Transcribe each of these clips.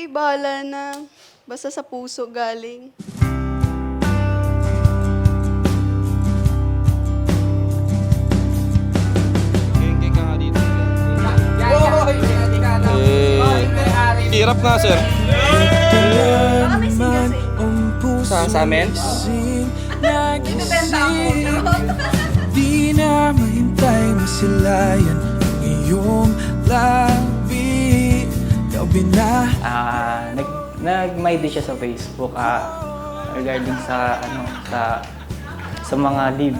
bahala na. Basta sa puso galing. Geng-geng ka nga dito. Hirap nga, sir. Baka may singer Sa amin? Di na mahintay masilayan ang iyong labi. Ikaw Nag-my day siya sa Facebook regarding sa sa mga leave.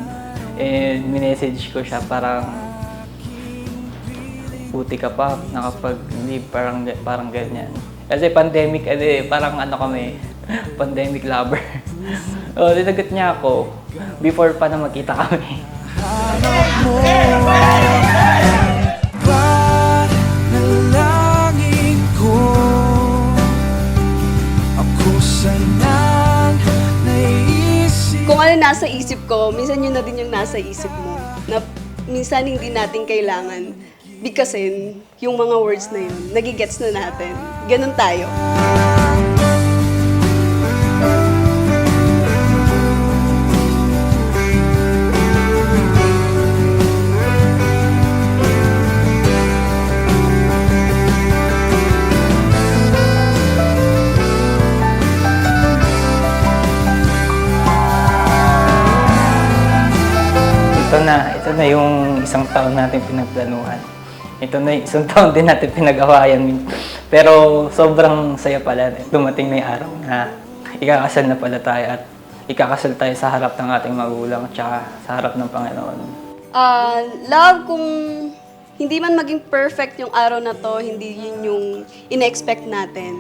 And minessage ko siya parang puti ka pa nakapag-leave parang ganyan. Kasi pandemic parang kami pandemic lover. Oh, dinagat niya ako before pa na magkita kami. hanap mo. Panalangin ko, ako sanang naisip. Kung ano nasa isip ko, minsan yun na din yung nasa isip mo. Na minsan hindi natin kailangan bigkasin yung mga words na yun. Nagigets na natin. Ganun tayo. Ito na yung isang taon natin pinagplanuhan. Ito na yung isang taon din natin pinag-awayan. Pero sobrang saya pala. Dumating na yung araw na ikakasal na pala tayo at ikakasal tayo sa harap ng ating magulang at saka sa harap ng Panginoon. Love, kung hindi man maging perfect yung araw na to, hindi yun yung ina-expect natin.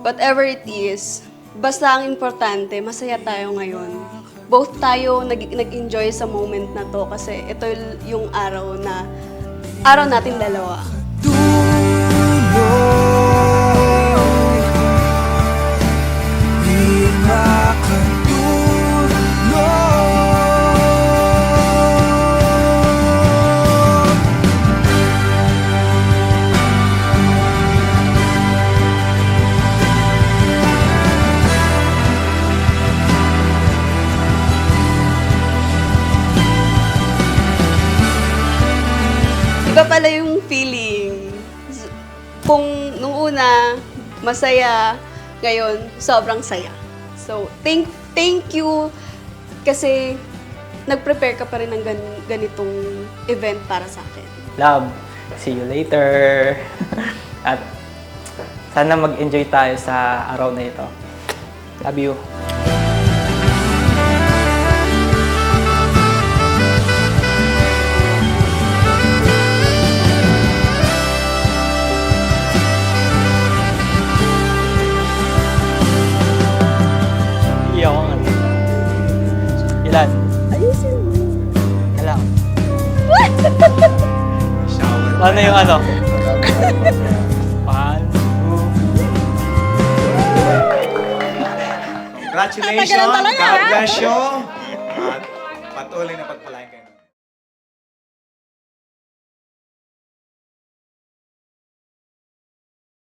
Whatever it is, basta ang importante, masaya tayo ngayon. Both tayo nag-enjoy sa moment na to kasi ito yung araw natin dalawa. Iba pala yung feeling. Kung nung una, masaya, ngayon, sobrang saya. So, thank you kasi nag-prepare ka pa rin ng ganitong event para sa akin. Love, see you later. At sana mag-enjoy tayo sa araw na ito. Love you. Ilan? Ayusin mo. Ilan? Ano yung ano? Congratulations! God bless you! At patuloy na pagpalain.